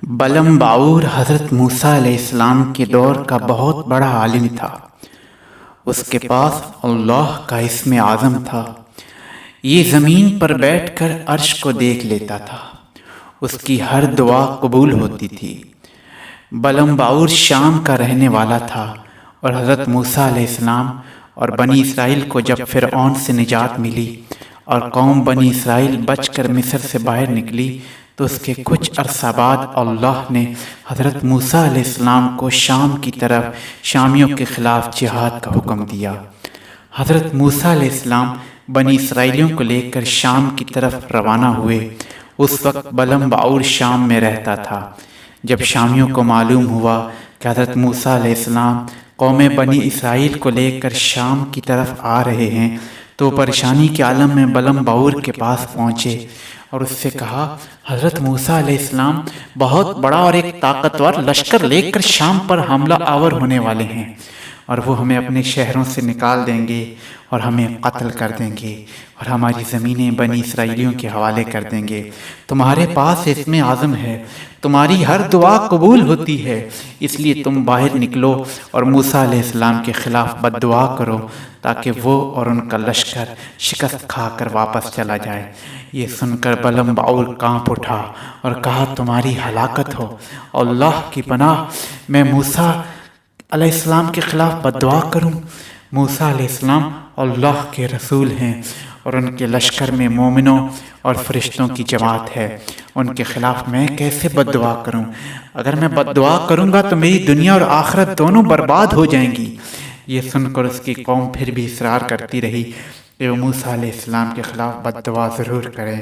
بلم باعور حضرت موسیٰ علیہ السلام کے دور کا بہت بڑا عالم تھا۔ اس کے پاس اللہ کا اسم اعظم تھا۔ یہ زمین پر بیٹھ کر عرش کو دیکھ لیتا تھا۔ اس کی ہر دعا قبول ہوتی تھی۔ بلم باعور شام کا رہنے والا تھا اور حضرت موسیٰ علیہ السلام اور بنی اسرائیل کو جب فرعون سے نجات ملی اور قوم بنی اسرائیل بچ کر مصر سے باہر نکلی تو اس کے کچھ عرصہ بعد اللہ نے حضرت موسیٰ علیہ السلام کو شام کی طرف شامیوں کے خلاف جہاد کا حکم دیا۔ حضرت موسیٰ علیہ السلام بنی اسرائیلیوں کو لے کر شام کی طرف روانہ ہوئے۔ اس وقت بلم باعور شام میں رہتا تھا۔ جب شامیوں کو معلوم ہوا کہ حضرت موسیٰ علیہ السلام قوم بنی اسرائیل کو لے کر شام کی طرف آ رہے ہیں تو پریشانی کے عالم میں بلم باعور کے پاس پہنچے اور اس سے کہا، حضرت موسیٰ علیہ السلام بہت بڑا اور ایک طاقتور لشکر لے کر شام پر حملہ آور ہونے والے ہیں اور وہ ہمیں اپنے شہروں سے نکال دیں گے اور ہمیں قتل کر دیں گے اور ہماری زمینیں بنی اسرائیلیوں کے حوالے کر دیں گے۔ تمہارے پاس اسم اعظم ہے، تمہاری ہر دعا قبول ہوتی ہے، اس لیے تم باہر نکلو اور موسیٰ علیہ السلام کے خلاف بد دعا کرو تاکہ وہ اور ان کا لشکر شکست کھا کر واپس چلا جائے۔ یہ سن کر بلم باعور کانپ اٹھا اور کہا، تمہاری ہلاکت ہو، اللہ کی پناہ، میں موسیٰ علیہ السلام کے خلاف بد دعا کروں؟ موسیٰ علیہ السلام اللہ کے رسول ہیں اور ان کے لشکر میں مومنوں اور فرشتوں کی جماعت ہے، ان کے خلاف میں کیسے بد دعا کروں؟ اگر میں بد دعا کروں گا تو میری دنیا اور آخرت دونوں برباد ہو جائیں گی۔ یہ سن کر اس کی قوم پھر بھی اصرار کرتی رہی کہ وہ موسیٰ علیہ السلام کے خلاف بد دعا ضرور کریں۔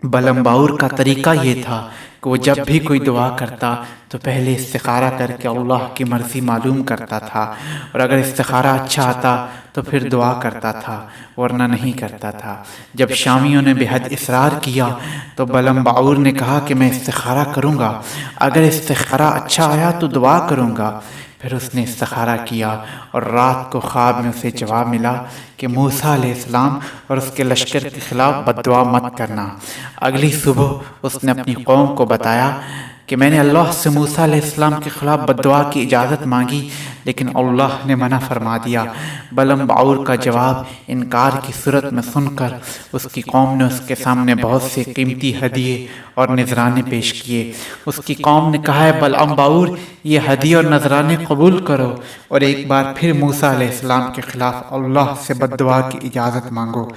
بلم باعور کا طریقہ یہ تھا کہ وہ جب بھی کوئی دعا کرتا تو پہلے استخارہ کر کے اللہ کی مرضی معلوم کرتا تھا، اور اگر استخارہ اچھا آتا تو پھر دعا کرتا تھا ورنہ نہیں کرتا تھا۔ جب شامیوں نے بے حد اصرار کیا تو بلم باعور نے کہا کہ میں استخارہ کروں گا، اگر استخارہ اچھا آیا تو دعا کروں گا۔ پھر اس نے استخارہ کیا اور رات کو خواب میں اسے جواب ملا کہ موسیٰ علیہ السلام اور اس کے لشکر کے خلاف بد دعا مت کرنا۔ اگلی صبح اس نے اپنی قوم کو بتایا کہ میں نے اللہ سے موسیٰ علیہ السلام کے خلاف بد دعا کی اجازت مانگی لیکن اللہ نے منع فرما دیا۔ بلم باعور کا جواب انکار کی صورت میں سن کر اس کی قوم نے اس کے سامنے بہت سے قیمتی ہدیے اور نذرانے پیش کیے۔ اس کی قوم نے کہا، ہے بلم باعور، یہ ہدیے اور نذرانے قبول کرو اور ایک بار پھر موسیٰ علیہ السلام کے خلاف اللہ سے بد دعا کی اجازت مانگو۔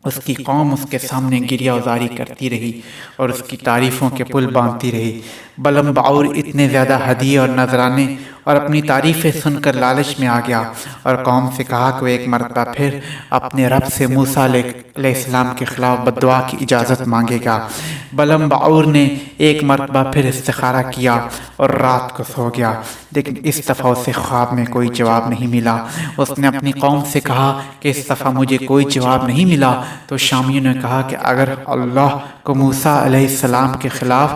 اس کی قوم اس کے سامنے گریہ ازاری کرتی رہی اور اس کی تعریفوں کے پل باندھتی رہی۔ بلم باعور اتنے زیادہ ہدیے اور نذرانے اور اپنی تعریفیں سن کر لالچ میں آ گیا اور قوم سے کہا کہ وہ ایک مرتبہ پھر اپنے رب سے موسیٰ علیہ السلام کے خلاف بد دعا کی اجازت مانگے گا۔ بلم باعور نے ایک مرتبہ پھر استخارہ کیا اور رات کو سو گیا، لیکن اس دفعہ اسے خواب میں کوئی جواب نہیں ملا۔ اس نے اپنی قوم سے کہا کہ اس دفعہ مجھے کوئی جواب نہیں ملا تو شامیوں نے کہا کہ اگر اللہ کو موسیٰ علیہ السلام کے خلاف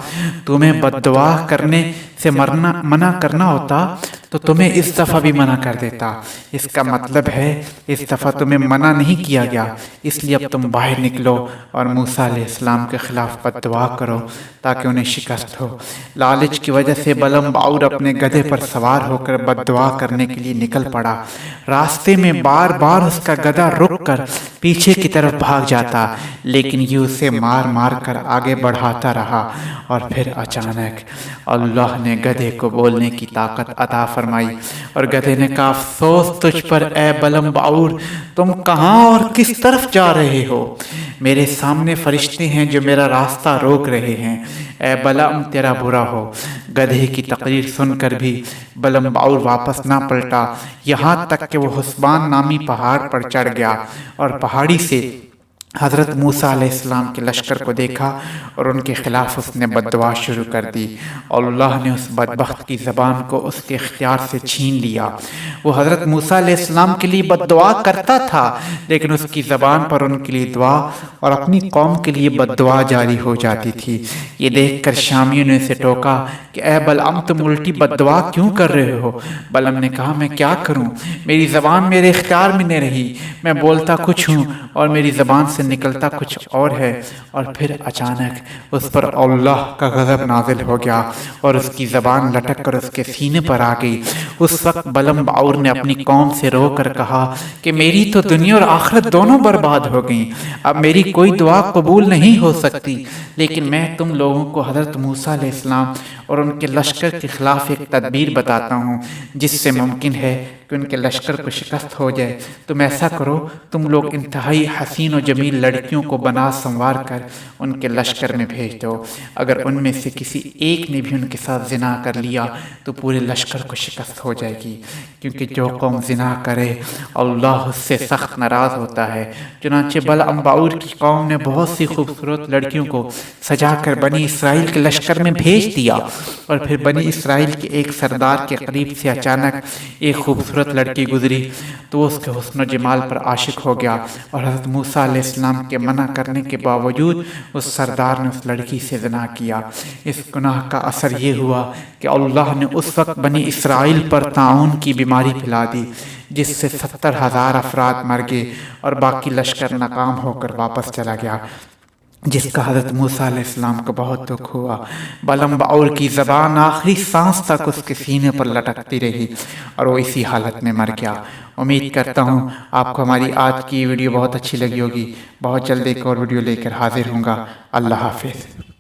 تمہیں بد دعا کرنے سے منع کرنا ہوتا تو تمہیں اس دفعہ بھی منع کر دیتا۔ اس کا مطلب ہے اس دفعہ تمہیں منع نہیں کیا گیا، اس لیے اب تم باہر نکلو اور موسیٰ علیہ السلام کے خلاف بد دعا کرو تاکہ انہیں شکست ہو۔ لالچ کی وجہ سے بلم باعور اپنے گدھے پر سوار ہو کر بد دعا کرنے کے لیے نکل پڑا۔ راستے میں بار بار اس کا گدھا رک کر پیچھے کی طرف بھاگ جاتا لیکن یہ اسے مار مار کر آگے بڑھاتا رہا، اور پھر اچانک اللہ نے گدھے کو بولنے کی طاقت عطا فرمائی اور گدھے نے کہا، افسوس تجھ پر اے بلم باعور، تم کہاں اور کس طرف جا رہے ہو؟ میرے سامنے فرشتے ہیں جو میرا راستہ روک رہے ہیں، اے بلم تیرا برا ہو۔ گدھے کی تقریر سن کر بھی بلم باعور واپس نہ پلٹا، یہاں تک کہ وہ حسبان نامی پہاڑ پر چڑھ گیا اور پہاڑی سے حضرت موسیٰ علیہ السلام کے لشکر کو دیکھا اور ان کے خلاف اس نے بد دعا شروع کر دی۔ اللہ نے اس بدبخت کی زبان کو اس کے اختیار سے چھین لیا۔ وہ حضرت موسیٰ علیہ السلام کے لیے بد دعا کرتا تھا لیکن اس کی زبان پر ان کے لیے دعا اور اپنی قوم کے لیے بد دعا جاری ہو جاتی تھی۔ یہ دیکھ کر شامیوں نے اسے ٹوکا کہ اے بلعم، تم الٹی بد دعا کیوں کر رہے ہو؟ بلعم نے کہا، میں کیا کروں، میری زبان میرے اختیار میں نہیں رہی، میں بولتا کچھ ہوں اور میری زبان سے نکلتا کچھ اور ہے، اور پھر اچانک اس پر اللہ کا غضب نازل ہو گیا اور اس کی زبان لٹک کر اس کے سینے پر آ گئی۔ اس وقت بلم باور نے اپنی قوم سے رو کر کہا کہ میری تو دنیا اور آخرت دونوں برباد ہو گئیں، اب میری کوئی دعا قبول نہیں ہو سکتی، لیکن میں تم لوگوں کو حضرت موسیٰ علیہ السلام اور ان کے لشکر کے خلاف ایک تدبیر بتاتا ہوں جس سے ممکن ہے کہ ان کے لشکر کو شکست ہو جائے۔ تم ایسا کرو، تم لوگ انتہائی حسین و جمیل لڑکیوں کو بنا سنوار کر ان کے لشکر میں بھیج دو، اگر ان میں سے کسی ایک نے بھی ان کے ساتھ زنا کر لیا تو پورے لشکر کو شکست ہو جائے گی، کیونکہ جو قوم زنا کرے اللہ اس سے سخت ناراض ہوتا ہے۔ چنانچہ بلعم باور کی قوم نے بہت سی خوبصورت لڑکیوں کو سجا کر بنی اسرائیل کے لشکر میں بھیج دیا، اور پھر بنی اسرائیل کے ایک سردار کے قریب سے اچانک ایک خوبصورت لڑکی گزری تو اس کے حسن و جمال پر عاشق ہو گیا، اور حضرت موسیٰ علیہ السلام کے منع کرنے کے باوجود اس سردار نے اس لڑکی سے زنا کیا۔ اس گناہ کا اثر یہ ہوا کہ اللہ نے اس وقت بنی اسرائیل پر طاعون کی بیماری پھیلا دی، جس سے 70,000 افراد مر گئے اور باقی لشکر ناکام ہو کر واپس چلا گیا، جس کا حضرت موسیٰ علیہ السلام کو بہت دکھ ہوا۔ بلعم باور کی زبان آخری سانس تک اس کے سینے پر لٹکتی رہی اور وہ اسی حالت میں مر گیا۔ امید کرتا ہوں آپ کو ہماری آج کی ویڈیو بہت اچھی لگی ہوگی۔ بہت جلد ایک اور ویڈیو لے کر حاضر ہوں گا۔ اللہ حافظ۔